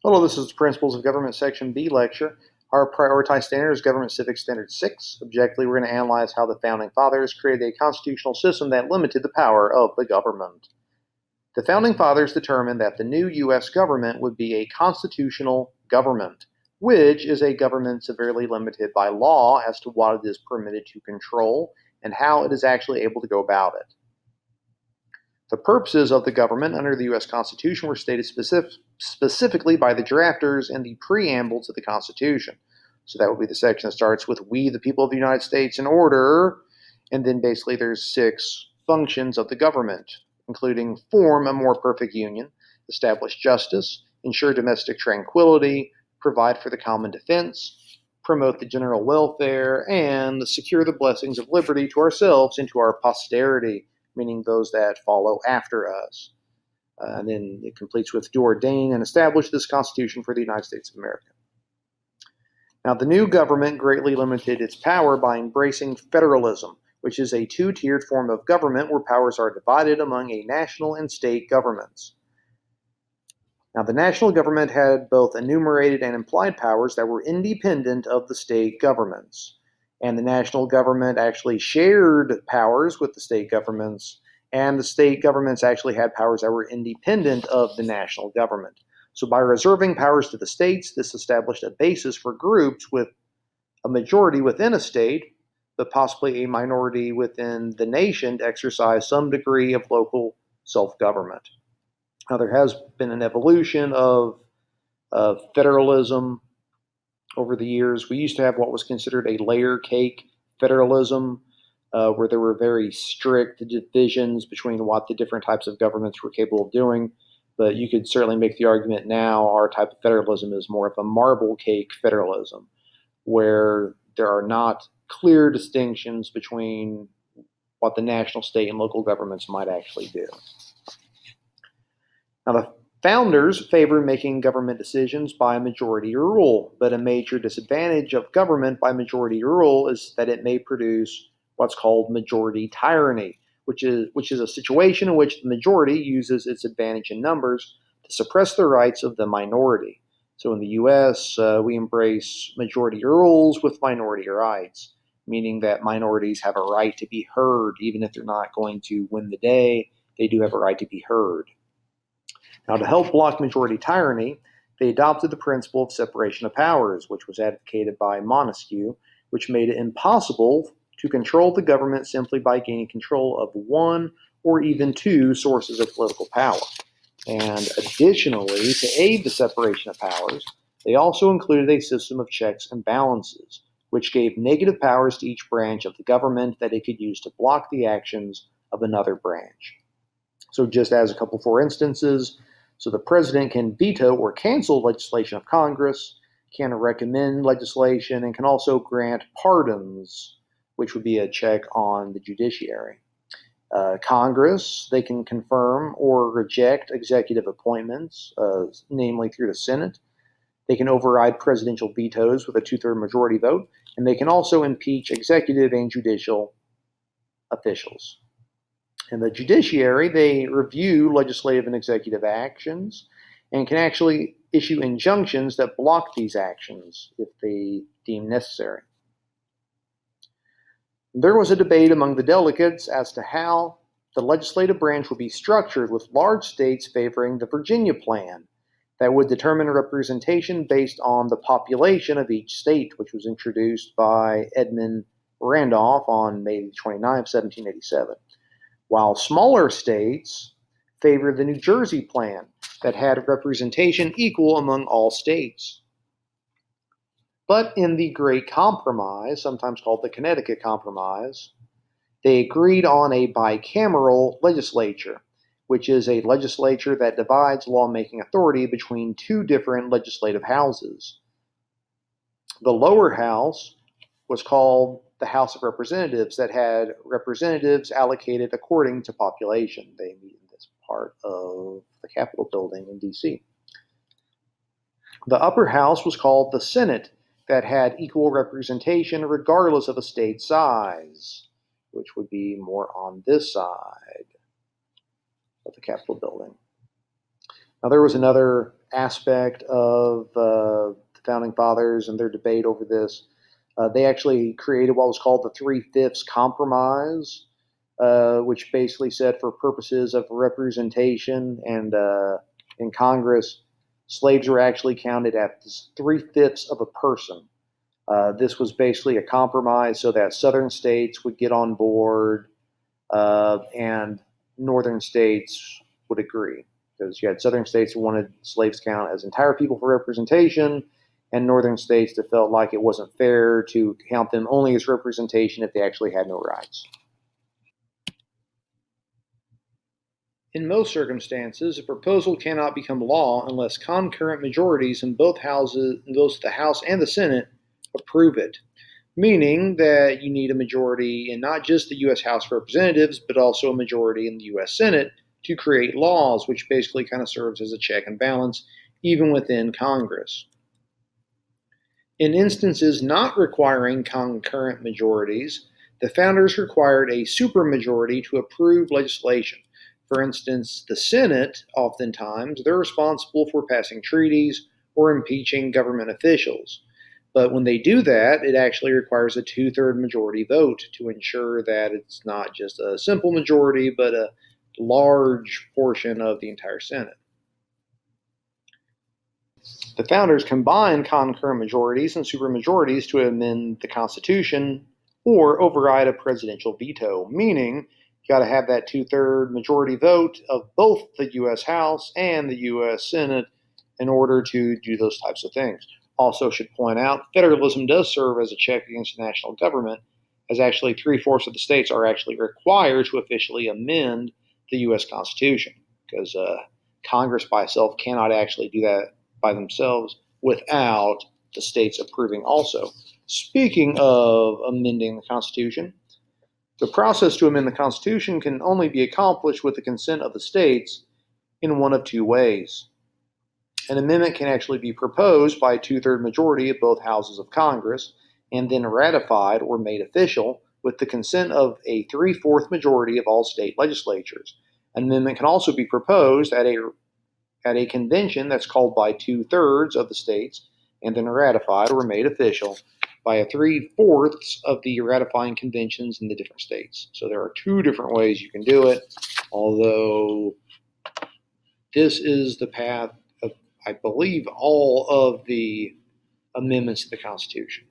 Hello, this is the Principles of Government Section B lecture. Our prioritized standard is Government Civics Standard 6. Objectively, we're going to analyze how the Founding Fathers created a constitutional system that limited the power of the government. The Founding Fathers determined that the new U.S. government would be a constitutional government, which is a government severely limited by law as to what it is permitted to control and how it is actually able to go about it. The purposes of the government under the U.S. Constitution were stated specifically by the drafters in the preamble to the Constitution. So that would be the section that starts with "We, the people of the United States, in order," and then basically there's 6 functions of the government, including form a more perfect union, establish justice, ensure domestic tranquility, provide for the common defense, promote the general welfare, and secure the blessings of liberty to ourselves and to our posterity, meaning those that follow after us. And then it completes with "to ordain and establish this Constitution for the United States of America." Now, the new government greatly limited its power by embracing federalism, which is a 2-tiered form of government where powers are divided among a national and state governments. Now, the national government had both enumerated and implied powers that were independent of the state governments. And the national government actually shared powers with the state governments, and the state governments actually had powers that were independent of the national government. So by reserving powers to the states, this established a basis for groups with a majority within a state, but possibly a minority within the nation, to exercise some degree of local self-government. Now, there has been an evolution of federalism over the years. We used to have what was considered a layer cake federalism, where there were very strict divisions between what the different types of governments were capable of doing. But you could certainly make the argument now our type of federalism is more of a marble cake federalism, where there are not clear distinctions between what the national, state, and local governments might actually do. Now, the founders favored making government decisions by majority rule, but a major disadvantage of government by majority rule is that it may produce what's called majority tyranny, which is a situation in which the majority uses its advantage in numbers to suppress the rights of the minority. So in the U.S., we embrace majority rules with minority rights, meaning that minorities have a right to be heard. Even if they're not going to win the day, they do have a right to be heard. Now, to help block majority tyranny, they adopted the principle of separation of powers, which was advocated by Montesquieu, which made it impossible to control the government simply by gaining control of one or even 2 sources of political power. And additionally, to aid the separation of powers, they also included a system of checks and balances, which gave negative powers to each branch of the government that it could use to block the actions of another branch. So just as a couple for instances, so the president can veto or cancel legislation of Congress, can recommend legislation, and can also grant pardons, which would be a check on the judiciary. Congress, they can confirm or reject executive appointments, namely through the Senate. They can override presidential vetoes with a 2/3 majority vote, and they can also impeach executive and judicial officials. And the judiciary, they review legislative and executive actions and can actually issue injunctions that block these actions if they deem necessary. There was a debate among the delegates as to how the legislative branch would be structured, with large states favoring the Virginia Plan that would determine representation based on the population of each state, which was introduced by Edmund Randolph on May 29, 1787. While smaller states favored the New Jersey Plan that had representation equal among all states. But in the Great Compromise, sometimes called the Connecticut Compromise, they agreed on a bicameral legislature, which is a legislature that divides lawmaking authority between 2 different legislative houses. The lower house was called the House of Representatives, that had representatives allocated according to population. They meet in this part of the Capitol building in D.C. The upper house was called the Senate, that had equal representation regardless of a state size, which would be more on this side of the Capitol building. Now, there was another aspect of the Founding Fathers and their debate over this. They actually created what was called the Three-Fifths Compromise, which basically said for purposes of representation and in Congress, slaves were actually counted as 3/5 of a person. This was basically a compromise so that southern states would get on board and northern states would agree. Because you had southern states who wanted slaves to count as entire people for representation, and northern states that felt like it wasn't fair to count them only as representation if they actually had no rights. In most circumstances, a proposal cannot become law unless concurrent majorities in both the House and the Senate approve it, meaning that you need a majority in not just the U.S. House of Representatives, but also a majority in the U.S. Senate to create laws, which basically kind of serves as a check and balance even within Congress. In instances not requiring concurrent majorities, the founders required a supermajority to approve legislation. For instance, the Senate, oftentimes, they're responsible for passing treaties or impeaching government officials. But when they do that, it actually requires a two-thirds majority vote to ensure that it's not just a simple majority, but a large portion of the entire Senate. The founders combined concurrent majorities and supermajorities to amend the Constitution or override a presidential veto, meaning you got to have that two-thirds majority vote of both the U.S. House and the U.S. Senate in order to do those types of things. Also should point out, federalism does serve as a check against the national government, as actually 3/4 of the states are actually required to officially amend the U.S. Constitution, because Congress by itself cannot actually do that by themselves without the states approving also. Speaking of amending the Constitution, the process to amend the Constitution can only be accomplished with the consent of the states in one of two ways. An amendment can actually be proposed by a two-thirds majority of both houses of Congress and then ratified or made official with the consent of a 3/4 majority of all state legislatures. An amendment can also be proposed at a convention that's called by two-thirds of the states and then ratified or made official by a 3/4 of the ratifying conventions in the different states. So there are two different ways you can do it, although this is the path of, I believe, all of the amendments to the Constitution.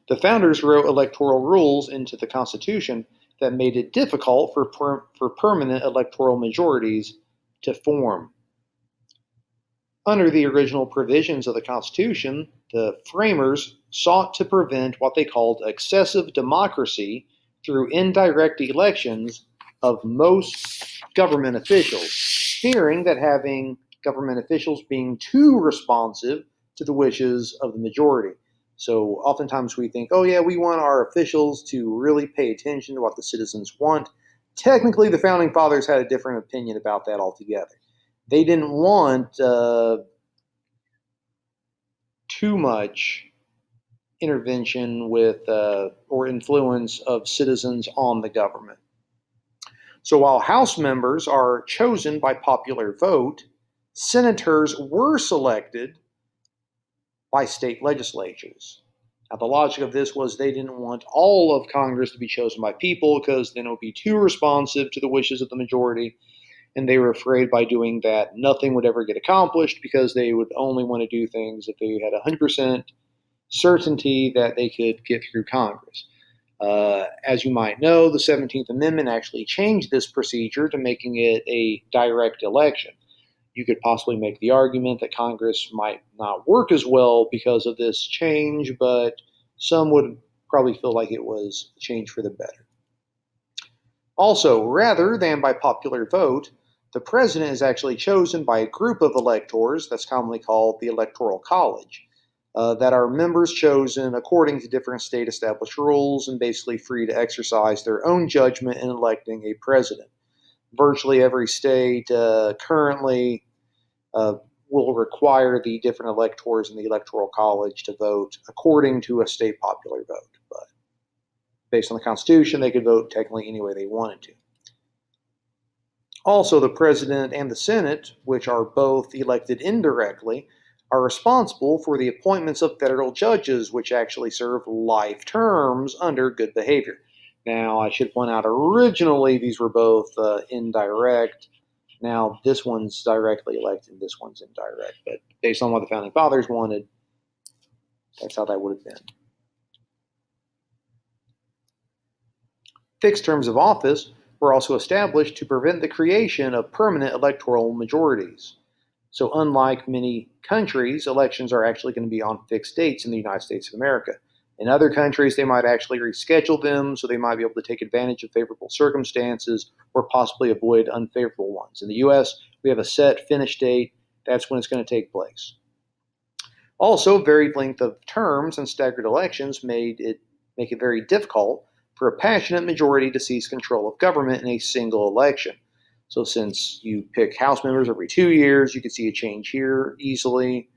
The founders wrote electoral rules into the Constitution that made it difficult for permanent electoral majorities to form. Under the original provisions of the Constitution, the framers sought to prevent what they called excessive democracy through indirect elections of most government officials, fearing that having government officials being too responsive to the wishes of the majority. So oftentimes we think, oh yeah, we want our officials to really pay attention to what the citizens want. Technically, the Founding Fathers had a different opinion about that altogether. They didn't want too much intervention with or influence of citizens on the government. So while House members are chosen by popular vote, senators were selected by state legislatures. Now, the logic of this was they didn't want all of Congress to be chosen by people because then it would be too responsive to the wishes of the majority, and they were afraid by doing that nothing would ever get accomplished because they would only want to do things if they had 100% certainty that they could get through Congress. As you might know, the 17th Amendment actually changed this procedure to making it a direct election. You could possibly make the argument that Congress might not work as well because of this change, but some would probably feel like it was a change for the better. Also, rather than by popular vote, the president is actually chosen by a group of electors that's commonly called the Electoral College, that are members chosen according to different state established rules and basically free to exercise their own judgment in electing a president. Virtually every state currently will require the different electors in the Electoral College to vote according to a state popular vote. But based on the Constitution, they could vote technically any way they wanted to. Also, the President and the Senate, which are both elected indirectly, are responsible for the appointments of federal judges, which actually serve life terms under good behavior. Now, I should point out originally these were both indirect. Now, this one's directly elected, this one's indirect. But based on what the Founding Fathers wanted, that's how that would have been. Fixed terms of office were also established to prevent the creation of permanent electoral majorities. So, unlike many countries, elections are actually going to be on fixed dates in the United States of America. In other countries, they might actually reschedule them, so they might be able to take advantage of favorable circumstances or possibly avoid unfavorable ones. In the US, we have a set finish date. That's when it's going to take place. Also, varied length of terms and staggered elections make it very difficult for a passionate majority to seize control of government in a single election. So, since you pick House members every 2 years, you could see a change here easily.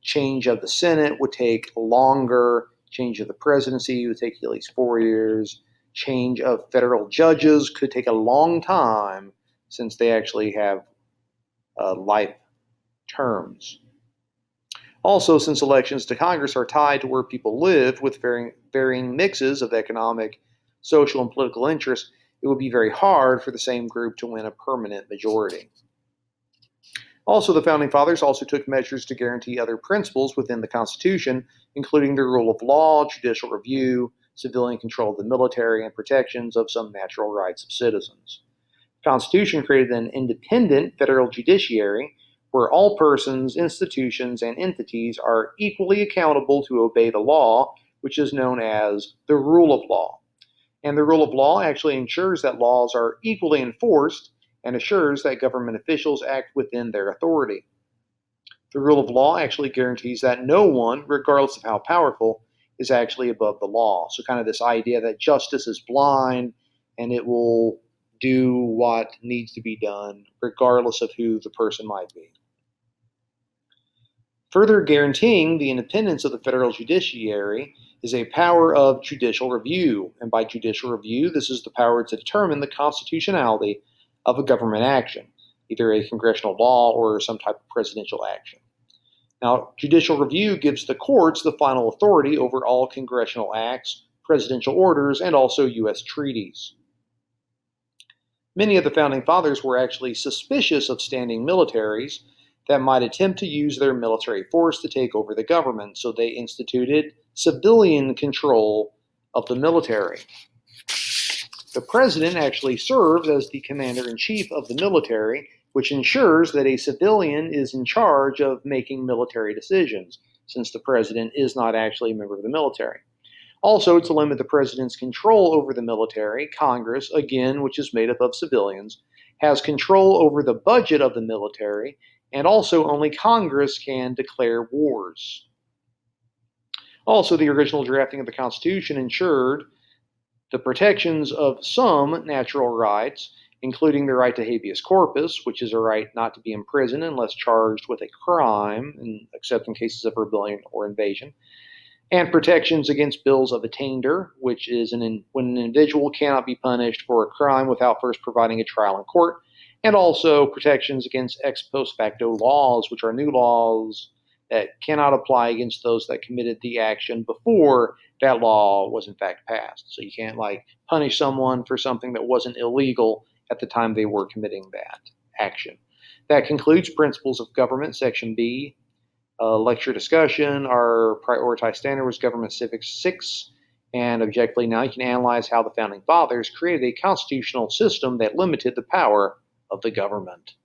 Change of the Senate would take longer. Change of the presidency would take at least 4 years. Change of federal judges could take a long time since they actually have life terms. Also, since elections to Congress are tied to where people live with varying mixes of economic, social, and political interests, it would be very hard for the same group to win a permanent majority. Also, the Founding Fathers also took measures to guarantee other principles within the Constitution, including the rule of law, judicial review, civilian control of the military, and protections of some natural rights of citizens. The Constitution created an independent federal judiciary where all persons, institutions, and entities are equally accountable to obey the law, which is known as the rule of law. And the rule of law actually ensures that laws are equally enforced and assures that government officials act within their authority. The rule of law actually guarantees that no one, regardless of how powerful, is actually above the law. So, kind of this idea that justice is blind and it will do what needs to be done, regardless of who the person might be. Further guaranteeing the independence of the federal judiciary is a power of judicial review. And by judicial review, this is the power to determine the constitutionality of a government action, either a congressional law or some type of presidential action. Now, judicial review gives the courts the final authority over all congressional acts, presidential orders, and also U.S. treaties. Many of the Founding Fathers were actually suspicious of standing militaries that might attempt to use their military force to take over the government, so they instituted civilian control of the military. The president actually serves as the commander-in-chief of the military, which ensures that a civilian is in charge of making military decisions, since the president is not actually a member of the military. Also, to limit the president's control over the military, Congress, again, which is made up of civilians, has control over the budget of the military, and also only Congress can declare wars. Also, the original drafting of the Constitution ensured the protections of some natural rights, including the right to habeas corpus, which is a right not to be imprisoned unless charged with a crime, except in cases of rebellion or invasion, and protections against bills of attainder, which is when an individual cannot be punished for a crime without first providing a trial in court, and also protections against ex post facto laws, which are new laws that cannot apply against those that committed the action before that law was in fact passed. So you can't punish someone for something that wasn't illegal at the time they were committing that action. That concludes Principles of Government, Section B. Lecture discussion. Our prioritized standard was Government Civics 6. And objectively now you can analyze how the Founding Fathers created a constitutional system that limited the power of the government.